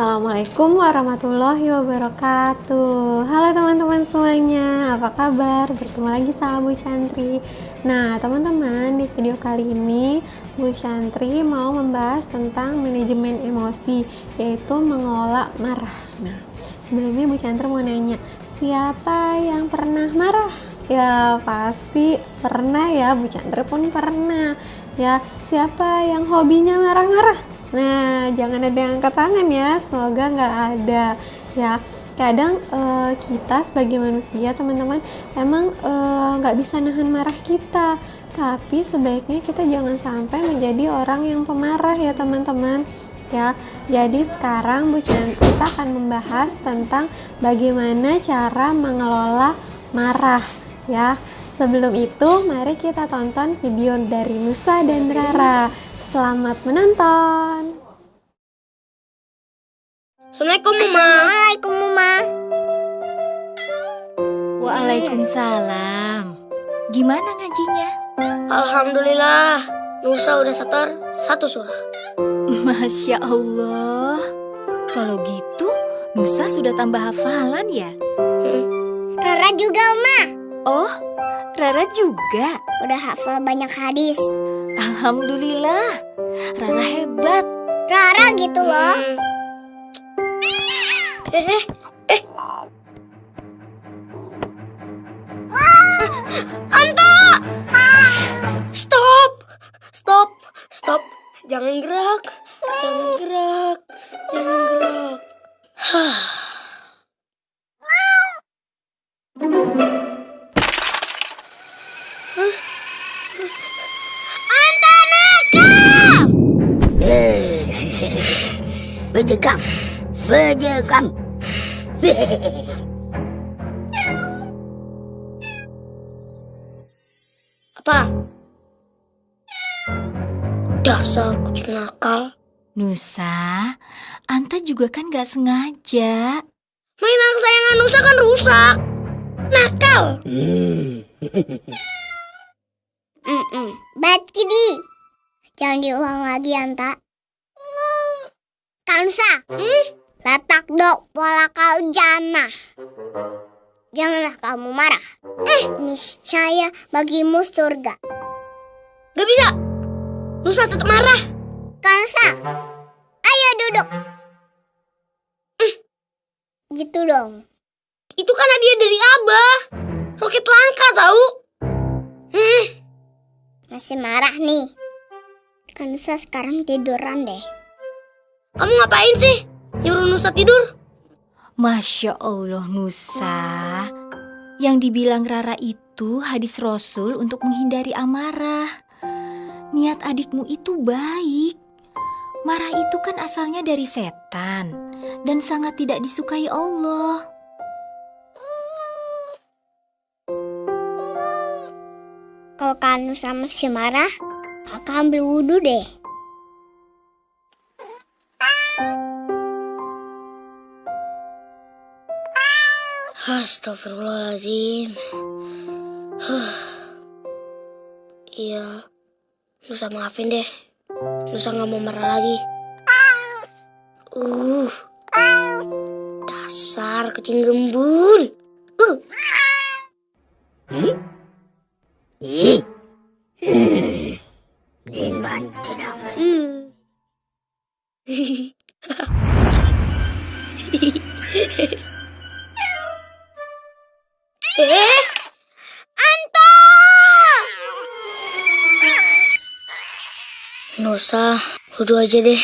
Assalamualaikum warahmatullahi wabarakatuh. Halo teman-teman semuanya, apa kabar? Bertemu lagi sama Bu Chantri. Nah teman-teman, di video kali ini Bu Chantri mau membahas tentang manajemen emosi, yaitu mengelola marah. Nah sebelumnya Bu Chantri mau nanya, siapa yang pernah marah? Ya pasti pernah ya, Bu Chantri pun pernah. Ya, siapa yang hobinya marah-marah? Nah, jangan ada yang angkat tangan ya, semoga nggak ada ya. Kadang kita sebagai manusia teman-teman emang nggak bisa nahan marah kita, tapi sebaiknya kita jangan sampai menjadi orang yang pemarah ya teman-teman ya. Jadi sekarang kita akan membahas tentang bagaimana cara mengelola marah ya. Sebelum itu mari kita tonton video dari Nusa dan Rara. Selamat menonton. Assalamualaikum Mama. Assalamualaikum Mama. Waalaikumsalam. Gimana ngajinya? Alhamdulillah, Nusa udah setor 1 surah. Masya Allah. Kalau gitu, Nusa sudah tambah hafalan ya? Rara juga Oma. Oh, Rara juga. Udah hafal banyak hadis. Alhamdulillah. Rara hebat. Rara gitu loh. Anta! Stop. Jangan gerak. Anta nakal. Bejekam. Apa? Dasar kucing nakal. Nusa, Anta juga kan gak sengaja. Mainan kesayangan Nusa kan rusak. Nakal. Bad Kitty. Jangan diulang lagi Anta. Kansa. Letak dok walakal jannah. Janganlah kamu marah. Niscaya bagimu surga. Gak bisa. Nusa tetap marah. Kansa. Ayo duduk. Gitu dong. Itu kan hadiah dari Abah. Roket langka tahu. Masih marah nih. Kansa sekarang tiduran deh. Kamu ngapain sih? Nyuruh Nusa tidur? Masya Allah Nusa. Yang dibilang Rara itu hadis Rasul untuk menghindari amarah. Niat adikmu itu baik. Marah itu kan asalnya dari setan dan sangat tidak disukai Allah. Kalau Kansa masih marah, kakak ambil wudhu deh. Astagfirullahaladzim. Iya, Nusa maafin deh. Nusa gak mau marah lagi. Dasar kucing gembul. Dimban tidak Anta! Nusa, wudhu aja deh.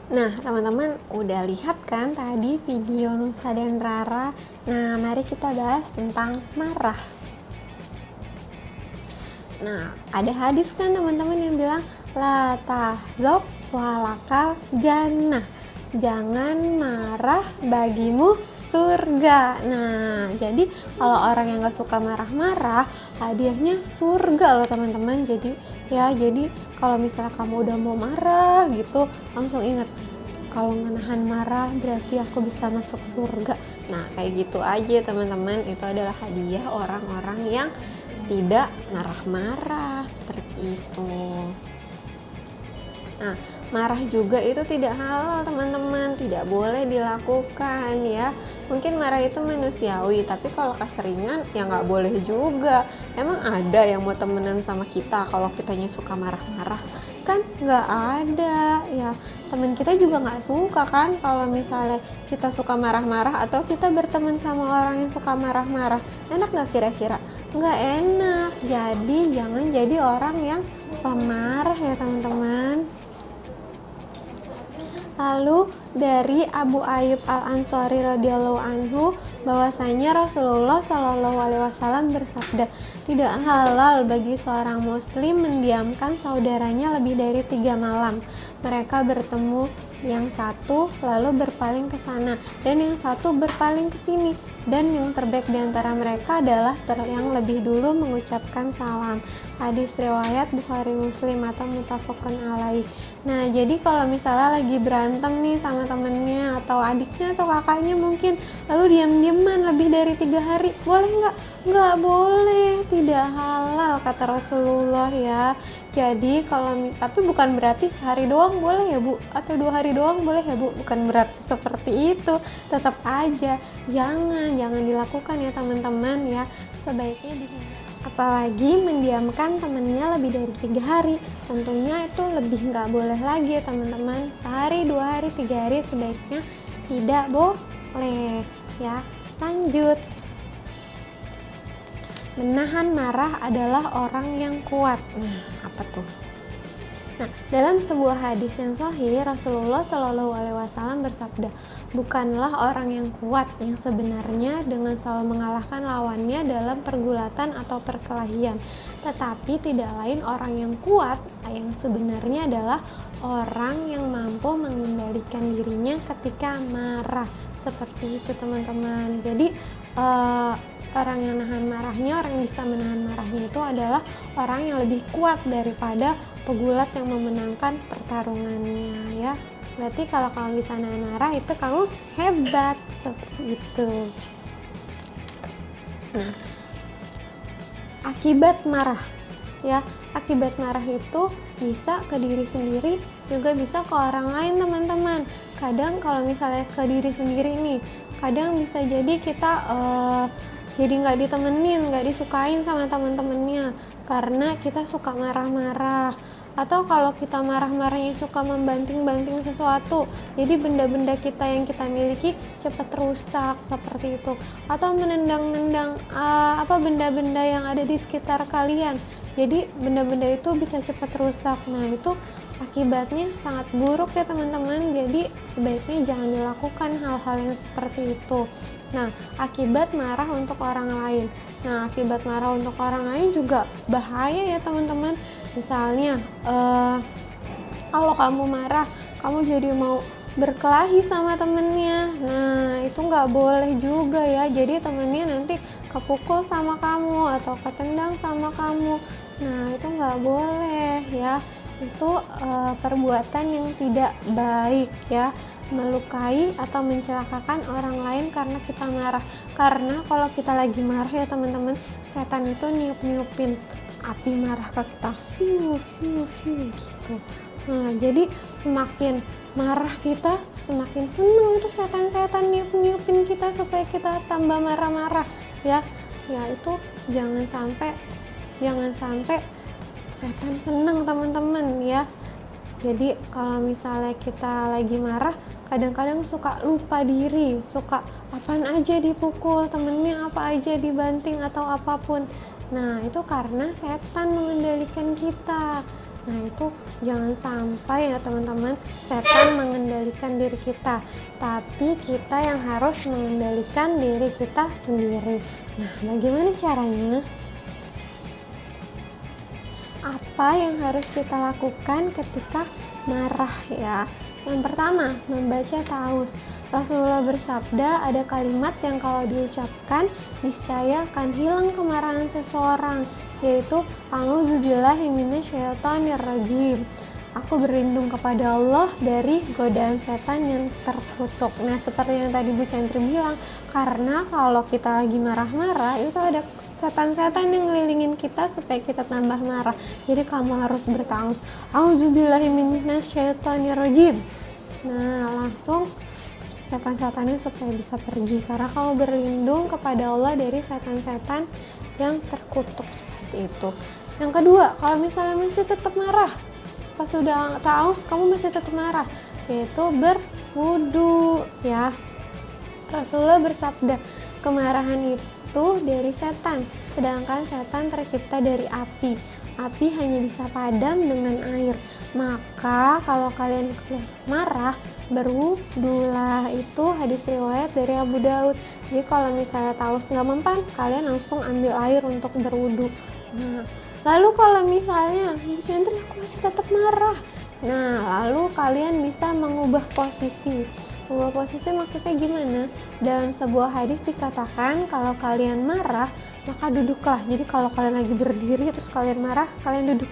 Nah teman-teman udah lihat kan tadi video Nusa dan Rara. Nah mari kita bahas tentang marah. Nah ada hadis kan teman-teman yang bilang la tahzab walakal jannah. Jangan marah bagimu surga. Nah jadi kalau orang yang gak suka marah-marah, hadiahnya surga loh teman-teman. Jadi kalau misalnya kamu udah mau marah gitu, langsung ingat, kalau menahan marah berarti aku bisa masuk surga. Nah kayak gitu aja teman-teman, itu adalah hadiah orang-orang yang tidak marah-marah seperti itu. Nah, marah juga itu tidak halal teman-teman, tidak boleh dilakukan ya. Mungkin marah itu manusiawi, tapi kalau keseringan ya nggak boleh juga. Emang ada yang mau temenan sama kita kalau kitanya suka marah-marah? Kan nggak ada ya. Teman kita juga nggak suka kan kalau misalnya kita suka marah-marah atau kita berteman sama orang yang suka marah-marah. Enak nggak kira-kira? Nggak enak. Jadi jangan jadi orang yang pemarah ya teman-teman. Lalu dari Abu Ayyub Al-Ansari radhiyallahu anhu bahwasanya Rasulullah Shallallahu alaihi wasallam bersabda, tidak halal bagi seorang muslim mendiamkan saudaranya lebih dari 3 malam. Mereka bertemu, yang satu lalu berpaling ke sana dan yang satu berpaling ke sini, dan yang terbaik di antara mereka adalah yang lebih dulu mengucapkan salam. Hadis riwayat Bukhari Muslim atau muttafaqun alaih. Nah, jadi kalau misalnya lagi berantem nih sama temennya atau adiknya atau kakaknya mungkin, lalu diam-diaman lebih dari 3 hari, boleh nggak? Nggak boleh, tidak halal kata Rasulullah ya. Jadi tapi bukan berarti sehari doang boleh ya Bu, atau 2 hari doang boleh ya Bu, bukan berarti seperti itu. Tetap aja jangan dilakukan ya teman-teman ya, sebaiknya apalagi mendiamkan temennya lebih dari 3 hari, tentunya itu lebih nggak boleh lagi ya teman-teman. Sehari, 2 hari, 3 hari sebaiknya tidak boleh ya. Lanjut, menahan marah adalah orang yang kuat. Nah, apa tuh? Nah, dalam sebuah hadis yang sahih, Rasulullah Shallallahu alaihi wasallam bersabda, bukanlah orang yang kuat yang sebenarnya dengan selalu mengalahkan lawannya dalam pergulatan atau perkelahian, tetapi tidak lain orang yang kuat yang sebenarnya adalah orang yang mampu mengendalikan dirinya ketika marah. Seperti itu teman-teman. Jadi orang yang nahan marahnya, orang yang bisa menahan marahnya itu adalah orang yang lebih kuat daripada pegulat yang memenangkan pertarungannya ya. Berarti kalau kamu bisa nahan marah itu kamu hebat, seperti itu. Nah, akibat marah ya, akibat marah itu bisa ke diri sendiri, juga bisa ke orang lain teman-teman. Kadang kalau misalnya ke diri sendiri nih, kadang bisa jadi kita jadi nggak ditemenin, nggak disukain sama teman-temannya karena kita suka marah-marah. Atau kalau kita marah-marahnya suka membanting-banting sesuatu, jadi benda-benda kita yang kita miliki cepat rusak seperti itu. Atau menendang-nendang benda-benda yang ada di sekitar kalian, jadi benda-benda itu bisa cepat rusak. Nah, itu akibatnya sangat buruk ya teman-teman. Jadi sebaiknya jangan dilakukan hal-hal yang seperti itu. Nah, akibat marah untuk orang lain. Nah, akibat marah untuk orang lain juga bahaya ya teman-teman. Misalnya kalau kamu marah, kamu jadi mau berkelahi sama temennya. Nah, itu nggak boleh juga ya. Jadi temennya nanti kepukul sama kamu atau ketendang sama kamu. Nah, itu nggak boleh ya. Itu perbuatan yang tidak baik ya, melukai atau mencelakakan orang lain karena kita marah. Karena kalau kita lagi marah ya teman-teman, setan itu niup-niupin api marah ke kita, fiu gitu. Nah, jadi semakin marah kita, semakin seneng itu setan-setan niup-niupin kita supaya kita tambah marah-marah ya. Ya, itu jangan sampai setan senang teman-teman ya. Jadi kalau misalnya kita lagi marah, kadang-kadang suka lupa diri, suka apaan aja dipukul, temennya apa aja dibanting atau apapun. Nah, itu karena setan mengendalikan kita. Nah, itu jangan sampai ya teman-teman, setan mengendalikan diri kita, tapi kita yang harus mengendalikan diri kita sendiri. Nah, bagaimana caranya? Apa yang harus kita lakukan ketika marah ya? Yang pertama, membaca ta'awudz. Rasulullah bersabda, ada kalimat yang kalau diucapkan niscaya akan hilang kemarahan seseorang, yaitu a'udzubillahi minasyaitonirrajim. Aku berlindung kepada Allah dari godaan setan yang terkutuk. Nah, seperti yang tadi Bu Chantri bilang, karena kalau kita lagi marah-marah itu ada setan-setan yang ngelilingin kita supaya kita tambah marah. Jadi kamu harus bertawuz, auzubillahi minasyaitonirrajim. Nah, langsung setan-setannya supaya bisa pergi, karena kamu berlindung kepada Allah dari setan-setan yang terkutuk seperti itu. Yang kedua, kalau misalnya masih tetap marah, pas sudah tahu kamu masih tetap marah, yaitu berwudu ya. Rasulullah bersabda, kemarahan itu dari setan, sedangkan setan tercipta dari api. Api hanya bisa padam dengan air. Maka kalau kalian marah, berwudulah. Itu hadis riwayat dari Abu Daud. Jadi kalau misalnya tahu nggak mempan, kalian langsung ambil air untuk berwudu. Nah, lalu kalau misalnya Chandra aku masih tetap marah, nah lalu kalian bisa mengubah posisi. Mengubah posisi maksudnya gimana? Dalam sebuah hadis dikatakan kalau kalian marah maka duduklah. Jadi kalau kalian lagi berdiri terus kalian marah, kalian duduk.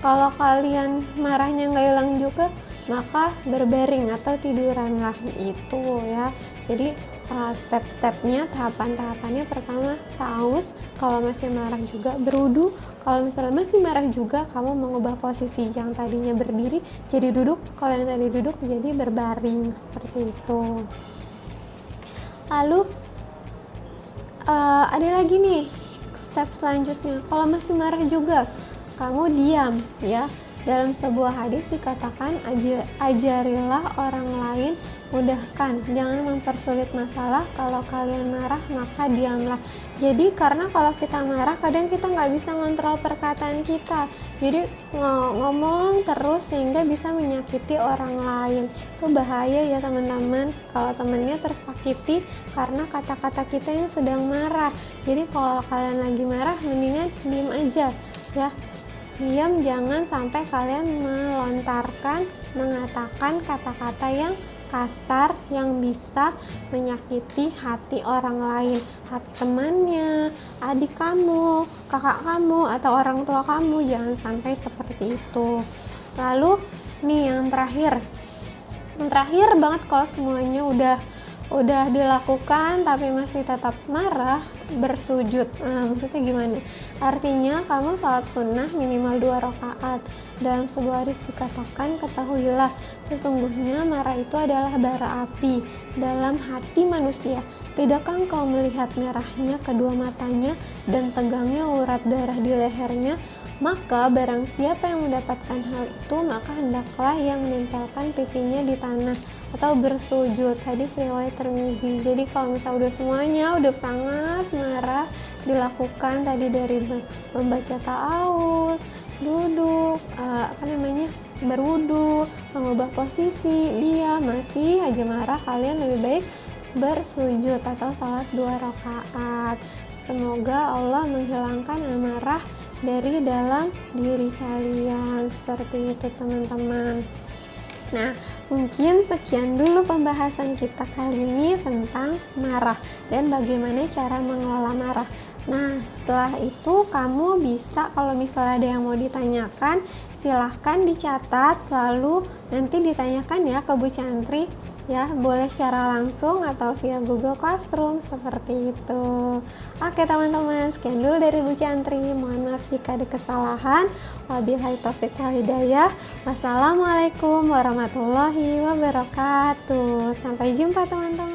Kalau kalian marahnya nggak hilang juga, maka berbaring atau tiduranlah. Itu ya. Jadi step-stepnya, tahapan-tahapannya, pertama taus, kalau masih marah juga berwudu, kalau misalnya masih marah juga kamu mengubah posisi, yang tadinya berdiri jadi duduk, kalau yang tadi duduk jadi berbaring, seperti itu. Lalu ada lagi nih step selanjutnya, kalau masih marah juga kamu diam ya. Dalam sebuah hadis dikatakan, ajarilah orang lain, mudahkan, jangan mempersulit masalah. Kalau kalian marah maka diamlah. Jadi karena kalau kita marah kadang kita nggak bisa ngontrol perkataan kita, jadi ngomong terus sehingga bisa menyakiti orang lain. Itu bahaya ya teman-teman, kalau temennya tersakiti karena kata-kata kita yang sedang marah. Jadi kalau kalian lagi marah mendingan diem aja ya. Diam, jangan sampai kalian melontarkan, mengatakan kata-kata yang kasar yang bisa menyakiti hati orang lain, hati temannya, adik kamu, kakak kamu, atau orang tua kamu. Jangan sampai seperti itu. Lalu nih yang terakhir banget, kalau semuanya udah dilakukan tapi masih tetap marah, bersujud. Maksudnya gimana? Artinya kamu sholat sunnah minimal 2 rakaat. Dalam sebuah hadis dikatakan, ketahuilah sesungguhnya marah itu adalah bara api dalam hati manusia. Tidakkah engkau melihat merahnya kedua matanya dan tegangnya urat darah di lehernya? Maka barang siapa yang mendapatkan hal itu, maka hendaklah yang menempelkan pipinya di tanah atau bersujud. Hadis riwayat Tirmizi. Jadi kalau misalnya udah semuanya udah sangat marah dilakukan tadi, dari membaca ta'awuz, duduk, berwudu, mengubah posisi, dia masih aja marah, kalian lebih baik bersujud atau salat 2 rakaat. Semoga Allah menghilangkan amarah dari dalam diri kalian. Seperti itu teman-teman. Nah, mungkin sekian dulu pembahasan kita kali ini tentang marah dan bagaimana cara mengelola marah. Nah, setelah itu kamu bisa, kalau misalnya ada yang mau ditanyakan, silahkan dicatat, lalu nanti ditanyakan ya ke Bu Chantri ya, boleh secara langsung atau via Google Classroom, seperti itu. Oke teman-teman, sekian dulu dari Bu Chantri. Mohon maaf jika ada kesalahan. Wabillahi taufiq wal hidayah. Wassalamualaikum warahmatullahi wabarakatuh. Sampai jumpa teman-teman.